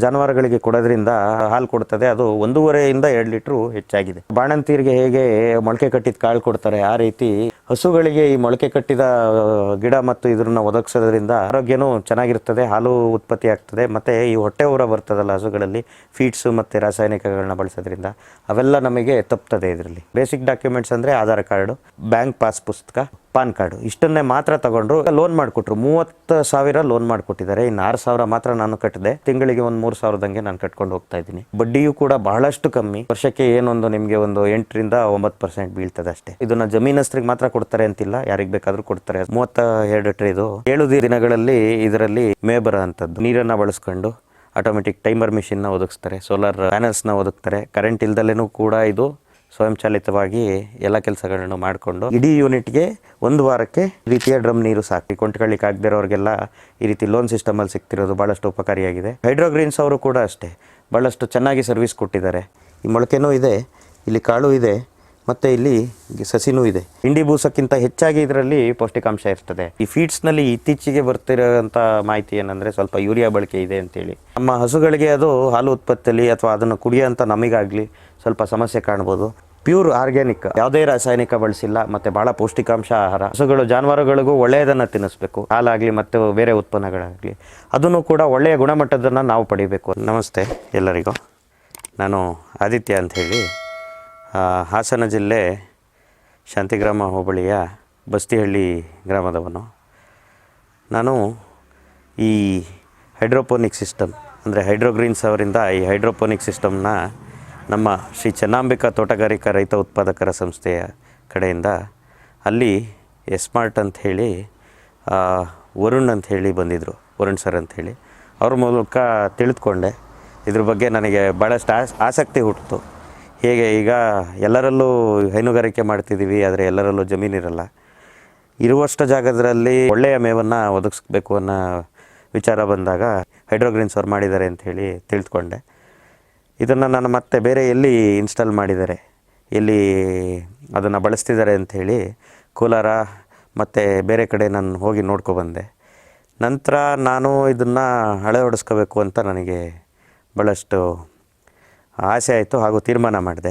ಜಾನುವಾರುಗಳಿಗೆ ಕೊಡೋದ್ರಿಂದ ಹಾಲು ಕೊಡ್ತದೆ. ಅದು 1.5 2 ಲೀಟ್ರು ಹೆಚ್ಚಾಗಿದೆ. ಬಾಣಂತಿಯರಿಗೆ ಹೇಗೆ ಮೊಳಕೆ ಕಟ್ಟಿದ ಕಾಳು ಕೊಡ್ತಾರೆ, ಆ ರೀತಿ ಹಸುಗಳಿಗೆ ಈ ಮೊಳಕೆ ಕಟ್ಟಿದ ಗಿಡ ಮತ್ತು ಇದನ್ನ ಒದಗಿಸೋದ್ರಿಂದ ಆರೋಗ್ಯನೂ ಚೆನ್ನಾಗಿರ್ತದೆ, ಹಾಲು ಉತ್ಪತ್ತಿ ಆಗ್ತದೆ. ಮತ್ತು ಈ ಹೊಟ್ಟೆ ಊರ ಬರ್ತದಲ್ಲ ಹಸುಗಳಲ್ಲಿ, ಫೀಡ್ಸು ಮತ್ತು ರಾಸಾಯನಿಕಗಳನ್ನ ಬಳಸೋದ್ರಿಂದ ಅವೆಲ್ಲ ನಮಗೆ ತಪ್ತದೆ. ಇದರಲ್ಲಿ ಬೇಸಿಕ್ ಡಾಕ್ಯುಮೆಂಟ್ಸ್ ಅಂದರೆ ಆಧಾರ್ ಕಾರ್ಡು, ಬ್ಯಾಂಕ್ ಪಾಸ್ ಪುಸ್ತಕ, ಪಾನ್ ಕಾರ್ಡು, ಇಷ್ಟನ್ನೇ ಮಾತ್ರ ತಗೊಂಡ್ರು. ಲೋನ್ ಮಾಡಿಕೊಟ್ರು. 30,000 ಲೋನ್ ಮಾಡಿಕೊಟ್ಟಿದ್ದಾರೆ. ಇನ್ನು 6,000 ಮಾತ್ರ ನಾನು ಕಟ್ಟಿದೆ. ತಿಂಗಳಿಗೆ ಒಂದು 3,000ದಂಗೆ ನಾನು ಕಟ್ಕೊಂಡು ಹೋಗ್ತಾ ಇದ್ದೀನಿ. ಬಡ್ಡಿಯೂ ಕೂಡ ಬಹಳಷ್ಟು ಕಮ್ಮಿ. ವರ್ಷಕ್ಕೆ ಏನೊಂದು ನಿಮಗೆ ಒಂದು 8 ರಿಂದ 9% ಬೀಳ್ತದೆ ಅಷ್ಟೇ. ಇದನ್ನ ಜಮೀನಸ್ಥರಿಗೆ ಮಾತ್ರ ಕೊಡ್ತಾರೆ ಅಂತಿಲ್ಲ, ಯಾರಿಗೆ ಬೇಕಾದ್ರೂ ಕೊಡ್ತಾರೆ. 32 ಟ್ರೇದು 7 ದಿನಗಳಲ್ಲಿ ಇದರಲ್ಲಿ ಮೇ ಬರೋ ಅಂಥದ್ದು. ನೀರನ್ನು ಬಳಸ್ಕೊಂಡು ಆಟೋಮೆಟಿಕ್ ಟೈಮರ್ ಮಿಷಿನ್ನ ಒದಗಿಸ್ತಾರೆ, ಸೋಲಾರ್ ಪ್ಯಾನಲ್ಸ್ನ ಒದಗ್ತಾರೆ. ಕರೆಂಟ್ ಇಲ್ದಲೇನೂ ಕೂಡ ಇದು ಸ್ವಯಂಚಾಲಿತವಾಗಿ ಎಲ್ಲ ಕೆಲಸಗಳನ್ನು ಮಾಡಿಕೊಂಡು ಇಡೀ ಯೂನಿಟ್ಗೆ 1 ವಾರಕ್ಕೆ ಈ ರೀತಿಯ ಡ್ರಮ್ ನೀರು ಸಾಕು. ಕೊಂಡ್ಕೊಳ್ಳಿಕ್ಕೆ ಆಗದೇ ಇರೋರಿಗೆಲ್ಲ ಈ ರೀತಿ ಲೋನ್ ಸಿಸ್ಟಮಲ್ಲಿ ಸಿಗ್ತಿರೋದು ಭಾಳಷ್ಟು ಉಪಕಾರಿಯಾಗಿದೆ. ಹೈಡ್ರೋಗ್ರೀನ್ಸ್ ಅವರು ಕೂಡ ಅಷ್ಟೇ ಭಾಳಷ್ಟು ಚೆನ್ನಾಗಿ ಸರ್ವಿಸ್ ಕೊಟ್ಟಿದ್ದಾರೆ. ಈ ಮೊಳಕೆನೂ ಇದೆ, ಇಲ್ಲಿ ಕಾಳು ಇದೆ, ಮತ್ತು ಇಲ್ಲಿ ಸಸಿನೂ ಇದೆ. ಹಿಂಡಿ ಬೂಸಕ್ಕಿಂತ ಹೆಚ್ಚಾಗಿ ಇದರಲ್ಲಿ ಪೌಷ್ಟಿಕಾಂಶ ಇರ್ತದೆ. ಈ ಫೀಡ್ಸ್ನಲ್ಲಿ ಇತ್ತೀಚೆಗೆ ಬರ್ತಿರೋಂಥ ಮಾಹಿತಿ ಏನಂದರೆ ಸ್ವಲ್ಪ ಯೂರಿಯಾ ಬಳಕೆ ಇದೆ ಅಂತೇಳಿ. ನಮ್ಮ ಹಸುಗಳಿಗೆ ಅದು ಹಾಲು ಉತ್ಪತ್ತಿಯಲ್ಲಿ ಅಥವಾ ಅದನ್ನು ಕುಡಿಯೋಂಥ ನಮಗಾಗಲಿ ಸ್ವಲ್ಪ ಸಮಸ್ಯೆ ಕಾಣ್ಬೋದು. ಪ್ಯೂರ್ ಆರ್ಗ್ಯಾನಿಕ್, ಯಾವುದೇ ರಾಸಾಯನಿಕ ಬಳಸಿಲ್ಲ, ಮತ್ತು ಭಾಳ ಪೌಷ್ಟಿಕಾಂಶ ಆಹಾರ. ಹಸುಗಳು ಜಾನುವಾರುಗಳಿಗೂ ಒಳ್ಳೆಯದನ್ನು ತಿನ್ನಿಸ್ಬೇಕು, ಹಾಲಾಗಲಿ ಮತ್ತು ಬೇರೆ ಉತ್ಪನ್ನಗಳಾಗಲಿ, ಅದನ್ನು ಕೂಡ ಒಳ್ಳೆಯ ಗುಣಮಟ್ಟದನ್ನು ನಾವು ಪಡಿಬೇಕು. ನಮಸ್ತೆ ಎಲ್ಲರಿಗೂ, ನಾನು ಆದಿತ್ಯ ಅಂಥೇಳಿ, ಹಾಸನ ಜಿಲ್ಲೆ ಶಾಂತಿಗ್ರಾಮ ಹೋಬಳಿಯ ಬಸ್ತಿಹಳ್ಳಿ ಗ್ರಾಮದವನು. ನಾನು ಈ ಹೈಡ್ರೋಪೋನಿಕ್ ಸಿಸ್ಟಮ್ ಅಂದರೆ ಹೈಡ್ರೋಗ್ರೀನ್ಸ್ ಅವರಿಂದ ಈ ಹೈಡ್ರೋಪೋನಿಕ್ ಸಿಸ್ಟಮ್ನ ನಮ್ಮ ಶ್ರೀ ಚೆನ್ನಂಬಿಕಾ ತೋಟಗಾರಿಕಾ ರೈತ ಉತ್ಪಾದಕರ ಸಂಸ್ಥೆಯ ಕಡೆಯಿಂದ ಅಲ್ಲಿ ಎಸ್ಮಾರ್ಟ್ ಅಂಥೇಳಿ ವರುಣ್ ಅಂಥೇಳಿ ಬಂದಿದ್ದರು, ವರುಣ್ ಸರ್ ಅಂಥೇಳಿ. ಅವ್ರ ಮೂಲಕ ತಿಳಿದುಕೊಂಡೆ. ಇದ್ರ ಬಗ್ಗೆ ನನಗೆ ಭಾಳಷ್ಟು ಆಸಕ್ತಿ ಹುಟ್ಟಿತು. ಹೇಗೆ ಈಗ ಎಲ್ಲರಲ್ಲೂ ಹೈನುಗಾರಿಕೆ ಮಾಡ್ತಿದ್ದೀವಿ, ಆದರೆ ಎಲ್ಲರಲ್ಲೂ ಜಮೀನಿರಲ್ಲ. ಇರುವಷ್ಟು ಜಾಗದಲ್ಲಿ ಒಳ್ಳೆಯ ಮೇವನ್ನು ಒದಗಿಸ್ಬೇಕು ಅನ್ನೋ ವಿಚಾರ ಬಂದಾಗ ಹೈಡ್ರೋಗ್ರೀನ್ಸ್ ಅವ್ರು ಮಾಡಿದ್ದಾರೆ ಅಂಥೇಳಿ ತಿಳಿದುಕೊಂಡೆ. ಇದನ್ನು ನಾನು ಮತ್ತೆ ಬೇರೆ ಎಲ್ಲಿ ಇನ್ಸ್ಟಾಲ್ ಮಾಡಿದ್ದಾರೆ, ಎಲ್ಲಿ ಅದನ್ನು ಬಳಸ್ತಿದ್ದಾರೆ ಅಂಥೇಳಿ ಕೋಲಾರ ಮತ್ತು ಬೇರೆ ಕಡೆ ನಾನು ಹೋಗಿ ನೋಡ್ಕೊಬಂದೆ. ನಂತರ ನಾನು ಇದನ್ನು ಅಳವಡಿಸ್ಕೋಬೇಕು ಅಂತ ನನಗೆ ಭಾಳಷ್ಟು ಆಸೆ ಆಯಿತು ಹಾಗೂ ತೀರ್ಮಾನ ಮಾಡಿದೆ.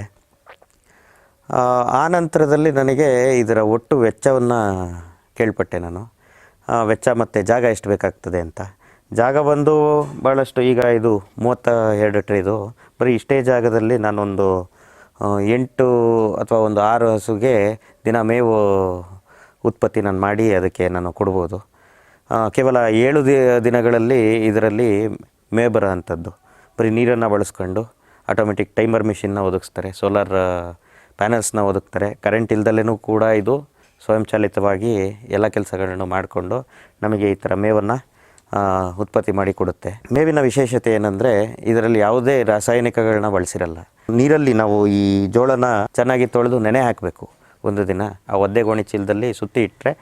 ಆ ನಂತರದಲ್ಲಿ ನನಗೆ ಇದರ ಒಟ್ಟು ವೆಚ್ಚವನ್ನು ಕೇಳ್ಪಟ್ಟೆ ನಾನು. ವೆಚ್ಚ ಮತ್ತು ಜಾಗ ಎಷ್ಟು ಬೇಕಾಗ್ತದೆ ಅಂತ. ಜಾಗ ಬಂದು ಭಾಳಷ್ಟು, ಈಗ ಇದು 32 ಟ್ರೇದು, ಬರೀ ಇಷ್ಟೇ ಜಾಗದಲ್ಲಿ ನಾನೊಂದು 8 ಅಥವಾ ಒಂದು 6 ಹಸುಗೆ ದಿನ ಮೇವು ಉತ್ಪತ್ತಿ ನಾನು ಮಾಡಿ ಅದಕ್ಕೆ ನಾನು ಕೊಡ್ಬೋದು. ಕೇವಲ 7 ದಿನಗಳಲ್ಲಿ ಇದರಲ್ಲಿ ಮೇ ಬರೋ ಅಂಥದ್ದು. ಬರೀ ನೀರನ್ನು ಬಳಸ್ಕೊಂಡು ಆಟೋಮೆಟಿಕ್ ಟೈಮರ್ ಮಿಷಿನ್ನ ಒದಗಿಸ್ತಾರೆ, ಸೋಲಾರ್ ಪ್ಯಾನಲ್ಸ್ನ ಒದಗ್ತಾರೆ. ಕರೆಂಟ್ ಇಲ್ದಲೇನೂ ಕೂಡ ಇದು ಸ್ವಯಂಚಾಲಿತವಾಗಿ ಎಲ್ಲ ಕೆಲಸಗಳನ್ನು ಮಾಡಿಕೊಂಡು ನಮಗೆ ಈ ಥರ ಮೇವನ್ನು ಉತ್ಪತ್ತಿ ಮಾಡಿ ಕೊಡುತ್ತೆ. ಮೇವಿನ ವಿಶೇಷತೆ ಏನಂದರೆ ಇದರಲ್ಲಿ ಯಾವುದೇ ರಾಸಾಯನಿಕಗಳನ್ನ ಬಳಸಿರಲ್ಲ. ನೀರಲ್ಲಿ ನಾವು ಈ ಜೋಳನ ಚೆನ್ನಾಗಿ ತೊಳೆದು ನೆನೆ ಹಾಕಬೇಕು 1 ದಿನ. ಆ ಒದ್ದೆ ಗೋಣಿ ಚೀಲದಲ್ಲಿ ಸುತ್ತಿ ಇಟ್ಟರೆ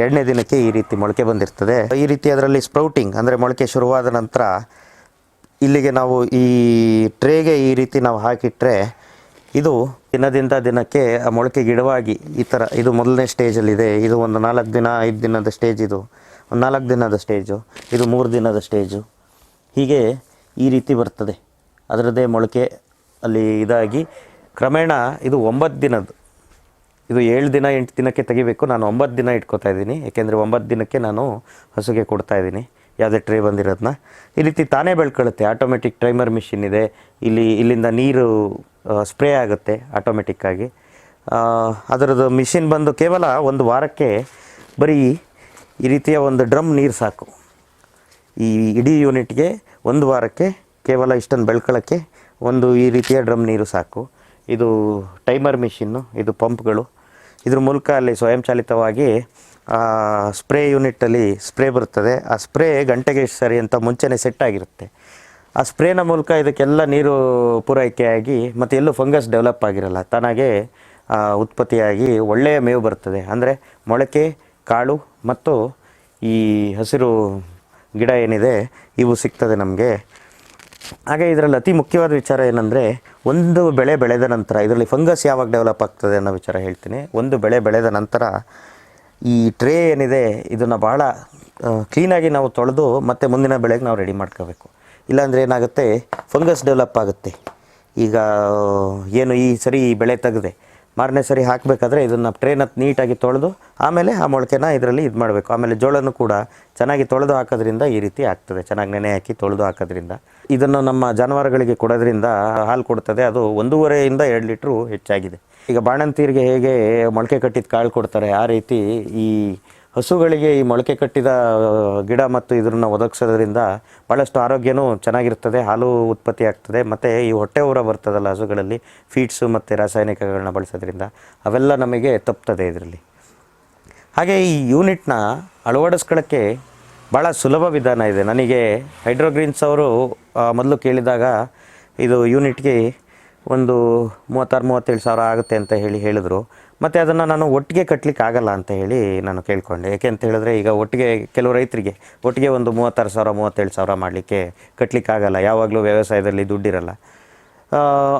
2ನೇ ದಿನಕ್ಕೆ ಈ ರೀತಿ ಮೊಳಕೆ ಬಂದಿರ್ತದೆ. ಈ ರೀತಿ ಅದರಲ್ಲಿ ಸ್ಪ್ರೌಟಿಂಗ್ ಅಂದರೆ ಮೊಳಕೆ ಶುರುವಾದ ನಂತರ ಇಲ್ಲಿಗೆ ನಾವು ಈ ಟ್ರೇಗೆ ಈ ರೀತಿ ನಾವು ಹಾಕಿಟ್ರೆ ಇದು ದಿನದಿಂದ ದಿನಕ್ಕೆ ಆ ಮೊಳಕೆ ಗಿಡವಾಗಿ ಈ ಥರ, ಇದು ಮೊದಲನೇ ಸ್ಟೇಜಲ್ಲಿದೆ. ಇದು ಒಂದು 4 ದಿನ 5 ದಿನದ ಸ್ಟೇಜ್, ಇದು ಒಂದು 4 ದಿನದ ಸ್ಟೇಜು, ಇದು 3 ದಿನದ ಸ್ಟೇಜು. ಹೀಗೆ ಈ ರೀತಿ ಬರ್ತದೆ. ಅದರದ್ದೇ ಮೊಳಕೆ ಅಲ್ಲಿ ಇದಾಗಿ ಕ್ರಮೇಣ ಇದು 9 ದಿನದ್ದು. ಇದು 7 ದಿನ 8 ದಿನಕ್ಕೆ ತೆಗಿಬೇಕು. ನಾನು 9 ದಿನ ಇಟ್ಕೋತಾ ಇದ್ದೀನಿ, ಏಕೆಂದರೆ 9 ದಿನಕ್ಕೆ ನಾನು ಹಸುಗೆ ಕೊಡ್ತಾ ಇದ್ದೀನಿ ಯಾವುದೇ ಟ್ರೇ ಬಂದಿರೋದನ್ನ. ಈ ರೀತಿ ತಾನೇ ಬೆಳ್ಕೊಳ್ಳುತ್ತೆ. ಆಟೋಮೆಟಿಕ್ ಟೈಮರ್ ಮಿಷಿನ್ ಇದೆ. ಇಲ್ಲಿಂದ ನೀರು ಸ್ಪ್ರೇ ಆಗುತ್ತೆ ಆಟೋಮೆಟಿಕ್ಕಾಗಿ. ಅದರದ್ದು ಮಿಷಿನ್ ಬಂದು ಕೇವಲ 1 ವಾರಕ್ಕೆ ಬರೀ ಈ ರೀತಿಯ ಒಂದು ಡ್ರಮ್ ನೀರು ಸಾಕು. ಈ ಇಡೀ ಯೂನಿಟ್ಗೆ 1 ವಾರಕ್ಕೆ ಕೇವಲ ಇಷ್ಟನ್ನು ಬೆಳ್ಕೊಳ್ಳೋಕ್ಕೆ ಈ ರೀತಿಯ ಡ್ರಮ್ ನೀರು ಸಾಕು. ಇದು ಟೈಮರ್ ಮಿಷಿನ್ನು, ಇದು ಪಂಪ್ಗಳು. ಇದ್ರ ಮೂಲಕ ಅಲ್ಲಿ ಸ್ವಯಂಚಾಲಿತವಾಗಿ ಸ್ಪ್ರೇ ಯೂನಿಟ್ಟಲ್ಲಿ ಸ್ಪ್ರೇ ಬರ್ತದೆ. ಆ ಸ್ಪ್ರೇ ಗಂಟೆಗೆ ಎಷ್ಟು ಸರಿ ಅಂತ ಮುಂಚೆನೇ ಸೆಟ್ ಆಗಿರುತ್ತೆ. ಆ ಸ್ಪ್ರೇನ ಮೂಲಕ ಇದಕ್ಕೆಲ್ಲ ನೀರು ಪೂರೈಕೆಯಾಗಿ ಮತ್ತು ಎಲ್ಲೂ ಫಂಗಸ್ ಡೆವಲಪ್ ಆಗಿರಲ್ಲ, ತಾನಾಗೆ ಉತ್ಪತ್ತಿಯಾಗಿ ಒಳ್ಳೆಯ ಮೇವು ಬರ್ತದೆ. ಅಂದರೆ ಮೊಳಕೆ, ಕಾಳು ಮತ್ತು ಈ ಹಸಿರು ಗಿಡ ಏನಿದೆ ಇವು ಸಿಗ್ತದೆ ನಮಗೆ. ಹಾಗೆ ಇದರಲ್ಲಿ ಅತಿ ಮುಖ್ಯವಾದ ವಿಚಾರ ಏನಂದರೆ, ಒಂದು ಬೆಳೆ ಬೆಳೆದ ನಂತರ ಇದರಲ್ಲಿ ಫಂಗಸ್ ಯಾವಾಗ ಡೆವಲಪ್ ಆಗ್ತದೆ ಅನ್ನೋ ವಿಚಾರ ಹೇಳ್ತೀನಿ. ಒಂದು ಬೆಳೆ ಬೆಳೆದ ನಂತರ ಈ ಟ್ರೇ ಏನಿದೆ ಇದನ್ನು ಭಾಳ ಕ್ಲೀನಾಗಿ ನಾವು ತೊಳೆದು ಮತ್ತು ಮುಂದಿನ ಬೆಳೆಗೆ ನಾವು ರೆಡಿ ಮಾಡ್ಕೋಬೇಕು. ಇಲ್ಲಾಂದರೆ ಏನಾಗುತ್ತೆ, ಫಂಗಸ್ ಡೆವಲಪ್ ಆಗುತ್ತೆ. ಈಗ ಏನು ಈ ಸರಿ ಬೆಳೆ ತೆಗೆದೆ ಮಾರನೇ ಸರಿ ಹಾಕಬೇಕಾದ್ರೆ ಇದನ್ನು ಟ್ರೇನ ನೀಟಾಗಿ ತೊಳೆದು ಆಮೇಲೆ ಆ ಮೊಳಕೆನ ಇದರಲ್ಲಿ ಇದು ಮಾಡಬೇಕು. ಆಮೇಲೆ ಜೋಳನೂ ಕೂಡ ಚೆನ್ನಾಗಿ ತೊಳೆದು ಹಾಕೋದ್ರಿಂದ ಈ ರೀತಿ ಆಗ್ತದೆ. ಚೆನ್ನಾಗಿ ನೆನೆ ಹಾಕಿ ತೊಳೆದು ಹಾಕೋದ್ರಿಂದ ಇದನ್ನು ನಮ್ಮ ಜಾನುವಾರುಗಳಿಗೆ ಕೊಡೋದ್ರಿಂದ ಹಾಲು ಕೊಡ್ತದೆ. ಅದು 1.5 to 2 ಲೀಟ್ರು ಹೆಚ್ಚಾಗಿದೆ. ಈಗ ಬಾಣಂತಿಯರಿಗೆ ಹೇಗೆ ಮೊಳಕೆ ಕಟ್ಟಿದ ಕಾಳು ಕೊಡ್ತಾರೆ, ಆ ರೀತಿ ಈ ಹಸುಗಳಿಗೆ ಈ ಮೊಳಕೆ ಕಟ್ಟಿದ ಗಿಡ ಮತ್ತು ಇದನ್ನು ಒದಗಿಸೋದ್ರಿಂದ ಭಾಳಷ್ಟು ಆರೋಗ್ಯನೂ ಚೆನ್ನಾಗಿರ್ತದೆ, ಹಾಲು ಉತ್ಪತ್ತಿ ಆಗ್ತದೆ. ಮತ್ತು ಈ ಹೊಟ್ಟೆ ಊರ ಬರ್ತದಲ್ಲ ಹಸುಗಳಲ್ಲಿ, ಫೀಡ್ಸು ಮತ್ತು ರಾಸಾಯನಿಕಗಳನ್ನ ಬಳಸೋದ್ರಿಂದ ಅವೆಲ್ಲ ನಮಗೆ ತಪ್ತದೆ ಇದರಲ್ಲಿ. ಹಾಗೆ ಈ ಯೂನಿಟ್ನ ಅಳವಡಿಸ್ಕೊಳ್ಳೋಕ್ಕೆ ಭಾಳ ಸುಲಭ ವಿಧಾನ ಇದೆ. ನನಗೆ ಹೈಡ್ರೋಗ್ರೀನ್ಸ್ ಅವರು ಮೊದಲು ಕೇಳಿದಾಗ ಇದು ಯೂನಿಟ್ಗೆ ಒಂದು 36-37 ಸಾವಿರ ಆಗುತ್ತೆ ಅಂತ ಹೇಳಿದರು. ಮತ್ತು ಅದನ್ನು ನಾನು ಒಟ್ಟಿಗೆ ಕಟ್ಟಲಿಕ್ಕೆ ಆಗಲ್ಲ ಅಂತ ಹೇಳಿ ನಾನು ಕೇಳಿಕೊಂಡೆ. ಯಾಕೆ ಅಂತ ಹೇಳಿದ್ರೆ, ಈಗ ಒಟ್ಟಿಗೆ ಕೆಲವು ರೈತರಿಗೆ ಒಟ್ಟಿಗೆ ಒಂದು 36 ಸಾವಿರ 37 ಸಾವಿರ ಮಾಡಲಿಕ್ಕೆ ಕಟ್ಟಲಿಕ್ಕಾಗಲ್ಲ, ಯಾವಾಗಲೂ ವ್ಯವಸಾಯದಲ್ಲಿ ದುಡ್ಡಿರಲ್ಲ.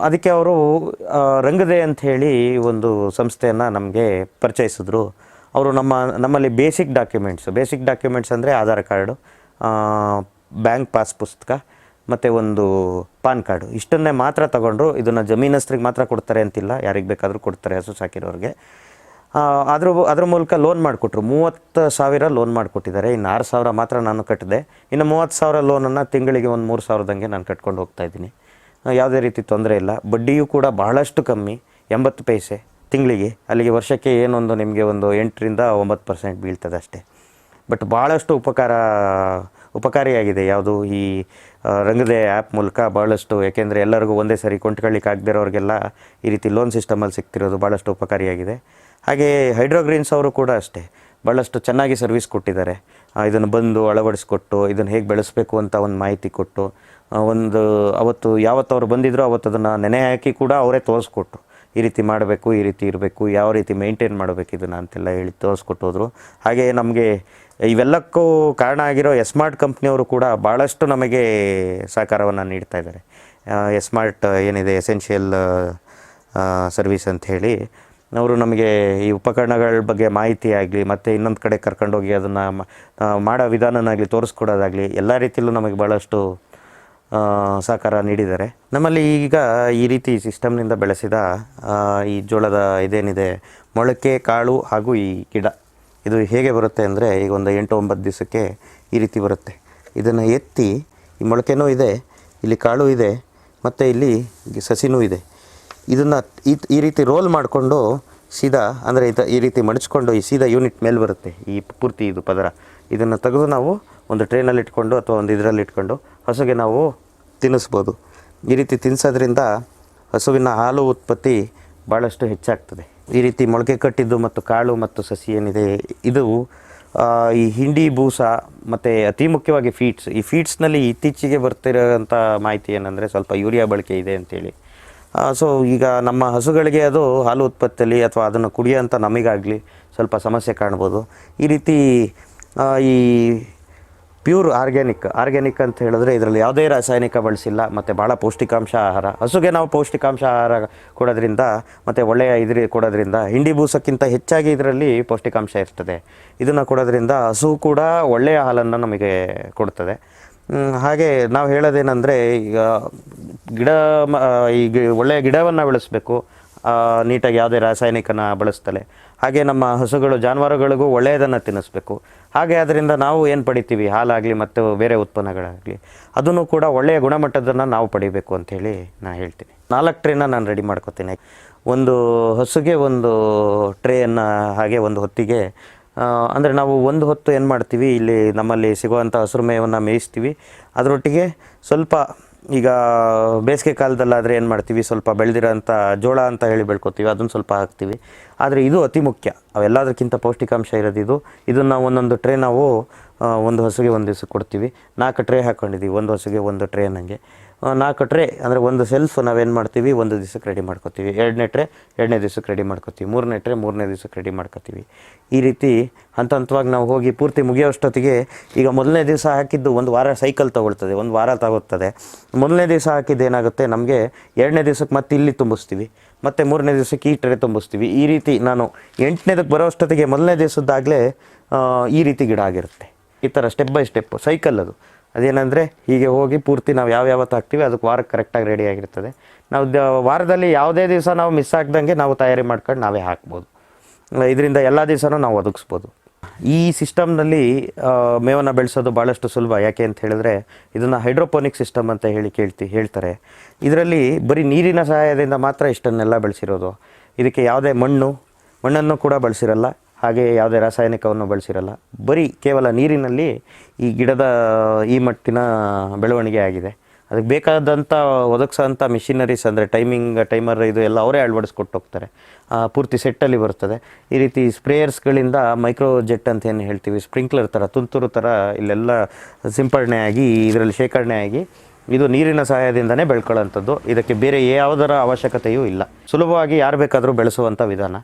ಅದಕ್ಕೆ ಅವರು ರಂಗದೆ ಅಂಥೇಳಿ ಒಂದು ಸಂಸ್ಥೆಯನ್ನು ನಮಗೆ ಪರಿಚಯಿಸಿದ್ರು. ಅವರು ನಮ್ಮಲ್ಲಿ ಬೇಸಿಕ್ ಡಾಕ್ಯುಮೆಂಟ್ಸ್ ಅಂದರೆ ಆಧಾರ್ ಕಾರ್ಡು, ಬ್ಯಾಂಕ್ ಪಾಸ್ ಪುಸ್ತಕ ಮತ್ತು ಒಂದು ಪಾನ್ ಕಾರ್ಡು, ಇಷ್ಟನ್ನೇ ಮಾತ್ರ ತಗೊಂಡ್ರು. ಇದನ್ನು ಜಮೀನಸ್ಥರಿಗೆ ಮಾತ್ರ ಕೊಡ್ತಾರೆ ಅಂತಿಲ್ಲ, ಯಾರಿಗೆ ಬೇಕಾದರೂ ಕೊಡ್ತಾರೆ ಹಸು ಸಾಕಿರೋರಿಗೆ. ಅದ್ರ ಮೂಲಕ ಲೋನ್ ಮಾಡಿಕೊಟ್ರು. 30,000 ಲೋನ್ ಮಾಡಿಕೊಟ್ಟಿದ್ದಾರೆ. ಇನ್ನು 6,000 ಮಾತ್ರ ನಾನು ಕಟ್ಟಿದೆ. ಇನ್ನು 30,000 ಲೋನನ್ನು ತಿಂಗಳಿಗೆ ಒಂದು 3,000ದಂಗೆ ನಾನು ಕಟ್ಕೊಂಡು ಹೋಗ್ತಾಯಿದ್ದೀನಿ. ಯಾವುದೇ ರೀತಿ ತೊಂದರೆ ಇಲ್ಲ. ಬಡ್ಡಿಯೂ ಕೂಡ ಬಹಳಷ್ಟು ಕಮ್ಮಿ, 80 ಪೈಸೆ ತಿಂಗಳಿಗೆ. ಅಲ್ಲಿಗೆ ವರ್ಷಕ್ಕೆ ಏನೊಂದು ನಿಮಗೆ ಒಂದು 8% to 9% ಬೀಳ್ತದೆ ಅಷ್ಟೇ. ಬಟ್ ಭಾಳಷ್ಟು ಉಪಕಾರಿಯಾಗಿದೆ ಯಾವುದು ಈ ರಂಗದೆ ಆ್ಯಪ್ ಮೂಲಕ ಭಾಳಷ್ಟು. ಯಾಕೆಂದರೆ ಎಲ್ಲರಿಗೂ ಒಂದೇ ಸರಿ ಕೊಂಡ್ಕೊಳ್ಳಿಕ್ಕೆ ಆಗದಿರೋರಿಗೆಲ್ಲ ಈ ರೀತಿ ಲೋನ್ ಸಿಸ್ಟಮಲ್ಲಿ ಸಿಗ್ತಿರೋದು ಭಾಳಷ್ಟು ಉಪಕಾರಿಯಾಗಿದೆ. ಹಾಗೆ ಹೈಡ್ರೋಗ್ರೀನ್ಸ್ ಅವರು ಕೂಡ ಅಷ್ಟೇ ಭಾಳಷ್ಟು ಚೆನ್ನಾಗಿ ಸರ್ವಿಸ್ ಕೊಟ್ಟಿದ್ದಾರೆ. ಇದನ್ನು ಬಂದು ಅಳವಡಿಸ್ಕೊಟ್ಟು ಇದನ್ನು ಹೇಗೆ ಬೆಳೆಸಬೇಕು ಅಂತ ಒಂದು ಮಾಹಿತಿ ಕೊಟ್ಟು, ಅವತ್ತು ಯಾವತ್ತು ಬಂದಿದ್ರು ಅವತ್ತು ಅದನ್ನು ನೆನೆ ಹಾಕಿ ಕೂಡ ಅವರೇ ತೋರಿಸ್ಕೊಟ್ರು. ಈ ರೀತಿ ಮಾಡಬೇಕು, ಈ ರೀತಿ ಇರಬೇಕು, ಯಾವ ರೀತಿ ಮೇಂಟೈನ್ ಮಾಡಬೇಕು ಇದನ್ನು ಅಂತೆಲ್ಲ ಹೇಳಿ ತೋರಿಸ್ಕೊಟ್ಟು ಹೋದರು. ಹಾಗೆ ನಮಗೆ ಇವೆಲ್ಲಕ್ಕೂ ಕಾರಣ ಆಗಿರೋ ಎಸ್ಮಾರ್ಟ್ ಕಂಪ್ನಿಯವರು ಕೂಡ ಭಾಳಷ್ಟು ನಮಗೆ ಸಹಕಾರವನ್ನು ನೀಡ್ತಾ ಇದ್ದಾರೆ. ಎಸ್ಮಾರ್ಟ್ ಏನಿದೆ, ಎಸೆನ್ಷಿಯಲ್ ಸರ್ವಿಸ್ ಅಂತ ಹೇಳಿ, ಅವರು ನಮಗೆ ಈ ಉಪಕರಣಗಳ ಬಗ್ಗೆ ಮಾಹಿತಿ ಆಗಲಿ ಮತ್ತು ಇನ್ನೊಂದು ಕಡೆ ಕರ್ಕೊಂಡೋಗಿ ಅದನ್ನು ಮಾಡೋ ವಿಧಾನನಾಗಲಿ ತೋರಿಸ್ಕೊಡೋದಾಗಲಿ ಎಲ್ಲ ರೀತಿಯಲ್ಲೂ ನಮಗೆ ಭಾಳಷ್ಟು ಸಹಕಾರ ನೀಡಿದ್ದಾರೆ. ನಮ್ಮಲ್ಲಿ ಈಗ ಈ ರೀತಿ ಸಿಸ್ಟಮ್ನಿಂದ ಬೆಳೆಸಿದ ಈ ಜೋಳದ ಇದೇನಿದೆ ಮೊಳಕೆ ಕಾಳು ಹಾಗೂ ಈ ಗಿಡ, ಇದು ಹೇಗೆ ಬರುತ್ತೆ ಅಂದರೆ, ಈಗ ಒಂದು 8-9 ದಿವಸಕ್ಕೆ ಈ ರೀತಿ ಬರುತ್ತೆ. ಇದನ್ನು ಎತ್ತಿ, ಈ ಮೊಳಕೆನೂ ಇದೆ, ಇಲ್ಲಿ ಕಾಳು ಇದೆ ಮತ್ತು ಇಲ್ಲಿ ಸಸಿನೂ ಇದೆ. ಇದನ್ನು ಈ ರೀತಿ ರೋಲ್ ಮಾಡಿಕೊಂಡು ಸೀದಾ ಅಂದರೆ ಈ ರೀತಿ ಮಡಚ್ಕೊಂಡು ಈ ಸೀದಾ ಯೂನಿಟ್ ಮೇಲೆ ಬರುತ್ತೆ. ಈ ಪೂರ್ತಿ ಇದು ಪದರ ಇದನ್ನು ತೆಗೆದು ನಾವು ಒಂದು ಟ್ರೇನಲ್ಲಿ ಇಟ್ಕೊಂಡು ಅಥವಾ ಒಂದು ಇದರಲ್ಲಿ ಇಟ್ಕೊಂಡು ಹಸುಗೆ ನಾವು ತಿನ್ನಿಸ್ಬೋದು. ಈ ರೀತಿ ತಿನ್ನಿಸೋದ್ರಿಂದ ಹಸುವಿನ ಹಾಲು ಉತ್ಪತ್ತಿ ಭಾಳಷ್ಟು ಹೆಚ್ಚಾಗ್ತದೆ. ಈ ರೀತಿ ಮೊಳಕೆ ಕಟ್ಟಿದ್ದು ಮತ್ತು ಕಾಳು ಮತ್ತು ಸಸಿ ಏನಿದೆ ಇದು ಈ ಹಿಂಡಿ ಬೂಸ ಮತ್ತು ಅತಿ ಮುಖ್ಯವಾಗಿ ಫೀಡ್ಸ್. ಈ ಫೀಡ್ಸ್ನಲ್ಲಿ ಇತ್ತೀಚೆಗೆ ಬರ್ತಿರೋಂಥ ಮಾಹಿತಿ ಏನಂದರೆ ಸ್ವಲ್ಪ ಯೂರಿಯಾ ಬಳಕೆ ಇದೆ ಅಂಥೇಳಿ. ಸೊ ಈಗ ನಮ್ಮ ಹಸುಗಳಿಗೆ ಅದು ಹಾಲು ಉತ್ಪತ್ತಿಯಲ್ಲಿ ಅಥವಾ ಅದನ್ನು ಕುಡಿಯೋಂಥ ನಮಗಾಗಲಿ ಸ್ವಲ್ಪ ಸಮಸ್ಯೆ ಕಾಣ್ಬೋದು. ಈ ರೀತಿ ಈ ಪ್ಯೂರ್ ಆರ್ಗ್ಯಾನಿಕ್ ಅಂತ ಹೇಳಿದ್ರೆ ಇದರಲ್ಲಿ ಯಾವುದೇ ರಾಸಾಯನಿಕ ಬಳಸಿಲ್ಲ ಮತ್ತು ಭಾಳ ಪೌಷ್ಟಿಕಾಂಶ ಆಹಾರ. ಹಸುಗೆ ನಾವು ಪೌಷ್ಟಿಕಾಂಶ ಆಹಾರ ಕೊಡೋದ್ರಿಂದ ಮತ್ತು ಒಳ್ಳೆಯ ಕೊಡೋದ್ರಿಂದ ಹಿಂಡಿ ಬೂಸಕ್ಕಿಂತ ಹೆಚ್ಚಾಗಿ ಇದರಲ್ಲಿ ಪೌಷ್ಟಿಕಾಂಶ ಇರ್ತದೆ. ಇದನ್ನು ಕೊಡೋದ್ರಿಂದ ಹಸು ಕೂಡ ಒಳ್ಳೆಯ ಹಾಲನ್ನು ನಮಗೆ ಕೊಡ್ತದೆ. ಹಾಗೆ ನಾವು ಹೇಳೋದೇನೆಂದರೆ, ಈಗ ಒಳ್ಳೆಯ ಗಿಡವನ್ನು ಬೆಳೆಸಬೇಕು, ನೀಟಾಗಿ ಯಾವುದೇ ರಾಸಾಯನಿಕನ ಬಳಸ್ತಲೆ. ಹಾಗೆ ನಮ್ಮ ಹಸುಗಳು ಜಾನುವಾರುಗಳಿಗೂ ಒಳ್ಳೆಯದನ್ನು ತಿನ್ನಿಸ್ಬೇಕು. ಹಾಗೆ ಅದರಿಂದ ನಾವು ಏನು ಪಡಿತೀವಿ, ಹಾಲಾಗಲಿ ಮತ್ತು ಬೇರೆ ಉತ್ಪನ್ನಗಳಾಗಲಿ, ಅದನ್ನು ಕೂಡ ಒಳ್ಳೆಯ ಗುಣಮಟ್ಟದನ್ನು ನಾವು ಪಡಿಬೇಕು ಅಂಥೇಳಿ ನಾನು ಹೇಳ್ತೀನಿ. 4 ಟ್ರೇನ ನಾನು ರೆಡಿ ಮಾಡ್ಕೋತೀನಿ. ಒಂದು ಹಸುಗೆ ಒಂದು ಟ್ರೇಯನ್ನು, ಹಾಗೆ ಒಂದು ಹೊತ್ತಿಗೆ ಅಂದರೆ ನಾವು ಒಂದು ಹೊತ್ತು ಏನು ಮಾಡ್ತೀವಿ, ಇಲ್ಲಿ ನಮ್ಮಲ್ಲಿ ಸಿಗುವಂಥ ಹಸಿರು ಮೇವನ್ನು ಮೇಯಿಸ್ತೀವಿ. ಅದರೊಟ್ಟಿಗೆ ಸ್ವಲ್ಪ ಈಗ ಬೇಸಿಗೆ ಕಾಲದಲ್ಲಾದರೆ ಏನು ಮಾಡ್ತೀವಿ, ಸ್ವಲ್ಪ ಬೆಳೆದಿರೋಂಥ ಜೋಳ ಅಂತ ಹೇಳಿ ಬೆಳ್ಕೊತೀವಿ, ಅದನ್ನು ಸ್ವಲ್ಪ ಹಾಕ್ತೀವಿ. ಆದರೆ ಇದು ಅತಿ ಮುಖ್ಯ, ಅವೆಲ್ಲದಕ್ಕಿಂತ ಪೌಷ್ಟಿಕಾಂಶ ಇರೋದು. ಇದನ್ನು ನಾವು ಒಂದೊಂದು ಟ್ರೇ ನಾವು ಒಂದು ಹಸುಗೆ ಒಂದು ದಿವಸ ಕೊಡ್ತೀವಿ. 4 ಟ್ರೇ ಹಾಕ್ಕೊಂಡಿದ್ದೀವಿ, ಒಂದು ಹಸುಗೆ ಒಂದು ಟ್ರೇ ನನಗೆ 4 ಟ್ರೇ ಅಂದರೆ ಒಂದು ಸೆಲ್ಫ್ ನಾವೇನು ಮಾಡ್ತೀವಿ, ಒಂದು ದಿವಸಕ್ಕೆ ರೆಡಿ ಮಾಡ್ಕೊತೀವಿ. 2ನೇ ಟ್ರೇ 2ನೇ ದಿವಸಕ್ಕೆ ರೆಡಿ ಮಾಡ್ಕೊತೀವಿ. 3ನೇ ಟ್ರೇ 3ನೇ ದಿವಸಕ್ಕೆ ರೆಡಿ ಮಾಡ್ಕೊತೀವಿ. ಈ ರೀತಿ ಹಂತವಾಗಿ ನಾವು ಹೋಗಿ ಪೂರ್ತಿ ಮುಗಿಯೋಷ್ಟೊತ್ತಿಗೆ, ಈಗ 1ನೇ ದಿವಸ ಹಾಕಿದ್ದು 1 ವಾರ ಸೈಕಲ್ ತೊಗೊಳ್ತದೆ, 1 ವಾರ ತಗೋತ್ತದೆ. 1ನೇ ದಿವಸ ಹಾಕಿದ್ದು ಏನಾಗುತ್ತೆ, ನಮಗೆ 2ನೇ ದಿವಸಕ್ಕೆ ಮತ್ತೆ ಇಲ್ಲಿ ತುಂಬಿಸ್ತೀವಿ, ಮತ್ತು 3ನೇ ದಿವಸಕ್ಕೆ ಈ ಟ್ರೇ ತುಂಬಿಸ್ತೀವಿ. ಈ ರೀತಿ ನಾನು 8ನೇದಕ್ಕೆ ಬರೋ ಅಷ್ಟೊತ್ತಿಗೆ 1ನೇ ದಿವಸದ್ದಾಗಲೇ ಈ ರೀತಿ ಗಿಡ ಆಗಿರುತ್ತೆ. ಈ ಥರ ಸ್ಟೆಪ್ ಬೈ ಸ್ಟೆಪ್ ಸೈಕಲ್ ಅದು. ಅದೇನೆಂದರೆ ಹೀಗೆ ಹೋಗಿ ಪೂರ್ತಿ ನಾವು ಯಾವತ್ತು ಹಾಕ್ತೀವಿ ಅದಕ್ಕೆ ವಾರಕ್ಕೆ ಕರೆಕ್ಟಾಗಿ ರೆಡಿ ಆಗಿರ್ತದೆ. ನಾವು ವಾರದಲ್ಲಿ ಯಾವುದೇ ದಿವಸ ನಾವು ಮಿಸ್ ಆಗ್ದಂಗೆ ನಾವು ತಯಾರಿ ಮಾಡ್ಕೊಂಡು ನಾವೇ ಹಾಕ್ಬೋದು. ಇದರಿಂದ ಎಲ್ಲ ದಿವಸನೂ ನಾವು ಒದಗಿಸ್ಬೋದು. ಈ ಸಿಸ್ಟಮ್ನಲ್ಲಿ ಮೇವನ್ನು ಬೆಳೆಸೋದು ಭಾಳಷ್ಟು ಸುಲಭ. ಯಾಕೆ ಅಂತ ಹೇಳಿದ್ರೆ ಇದನ್ನು ಹೈಡ್ರೋಪೋನಿಕ್ ಸಿಸ್ಟಮ್ ಅಂತ ಹೇಳ್ತಾರೆ. ಇದರಲ್ಲಿ ಬರೀ ನೀರಿನ ಸಹಾಯದಿಂದ ಮಾತ್ರ ಇಷ್ಟನ್ನೆಲ್ಲ ಬೆಳೆಸಿರೋದು. ಇದಕ್ಕೆ ಯಾವುದೇ ಮಣ್ಣನ್ನು ಕೂಡ ಬಳಸಿರಲ್ಲ, ಹಾಗೆ ಯಾವುದೇ ರಾಸಾಯನಿಕವನ್ನು ಬಳಸಿರಲ್ಲ. ಬರೀ ಕೇವಲ ನೀರಿನಲ್ಲಿ ಈ ಗಿಡದ ಈ ಮಟ್ಟಿನ ಬೆಳವಣಿಗೆ ಆಗಿದೆ. ಅದಕ್ಕೆ ಬೇಕಾದಂಥ ಒದಗಿಸೋಂಥ ಮಿಷಿನರೀಸ್ ಅಂದರೆ ಟೈಮರ್ ಇದು ಎಲ್ಲ ಅವರೇ ಅಳವಡಿಸ್ಕೊಟ್ಟು ಹೋಗ್ತಾರೆ. ಪೂರ್ತಿ ಸೆಟ್ಟಲ್ಲಿ ಬರ್ತದೆ. ಈ ರೀತಿ ಸ್ಪ್ರೇಯರ್ಸ್ಗಳಿಂದ ಮೈಕ್ರೋ ಜೆಟ್ ಅಂತ ಏನು ಹೇಳ್ತೀವಿ, ಸ್ಪ್ರಿಂಕ್ಲರ್ ಥರ ತುಂತುರು ಥರ ಇಲ್ಲೆಲ್ಲ ಸಿಂಪಡಣೆ ಆಗಿ ಇದರಲ್ಲಿ ಶೇಖರಣೆ ಆಗಿ ಇದು ನೀರಿನ ಸಹಾಯದಿಂದನೇ ಬೆಳ್ಕೊಳ್ಳೋಂಥದ್ದು. ಇದಕ್ಕೆ ಬೇರೆ ಯಾವುದರ ಅವಶ್ಯಕತೆಯೂ ಇಲ್ಲ. ಸುಲಭವಾಗಿ ಯಾರು ಬೇಕಾದರೂ ಬೆಳೆಸುವಂಥ ವಿಧಾನ.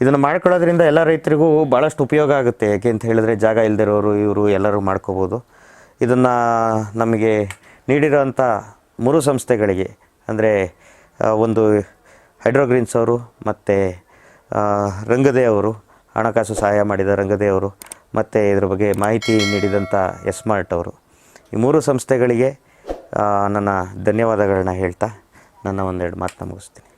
ಇದನ್ನು ಮಾಡ್ಕೊಳ್ಳೋದ್ರಿಂದ ಎಲ್ಲ ರೈತರಿಗೂ ಭಾಳಷ್ಟು ಉಪಯೋಗ ಆಗುತ್ತೆ. ಯಾಕೆ ಅಂತ ಹೇಳಿದ್ರೆ ಜಾಗ ಇಲ್ಲದಿರೋರು ಇವರು ಎಲ್ಲರೂ ಮಾಡ್ಕೋಬೋದು. ಇದನ್ನು ನಮಗೆ ನೀಡಿರೋಂಥ 3 ಸಂಸ್ಥೆಗಳಿಗೆ ಅಂದರೆ ಒಂದು ಹೈಡ್ರೋಗ್ರೀನ್ಸ್ ಅವರು, ಮತ್ತು ರಂಗದೇ ಅವರು, ಹಣಕಾಸು ಸಹಾಯ ಮಾಡಿದ ರಂಗದೇ ಅವರು, ಮತ್ತು ಇದ್ರ ಬಗ್ಗೆ ಮಾಹಿತಿ ನೀಡಿದಂಥ ಎಸ್ಮಾರ್ಟ್ ಅವರು, ಈ 3 ಸಂಸ್ಥೆಗಳಿಗೆ ನನ್ನ ಧನ್ಯವಾದಗಳನ್ನ ಹೇಳ್ತಾ ನನ್ನ ಒಂದೆರಡು ಮಾತನ್ನ ಮುಗಿಸ್ತೀನಿ.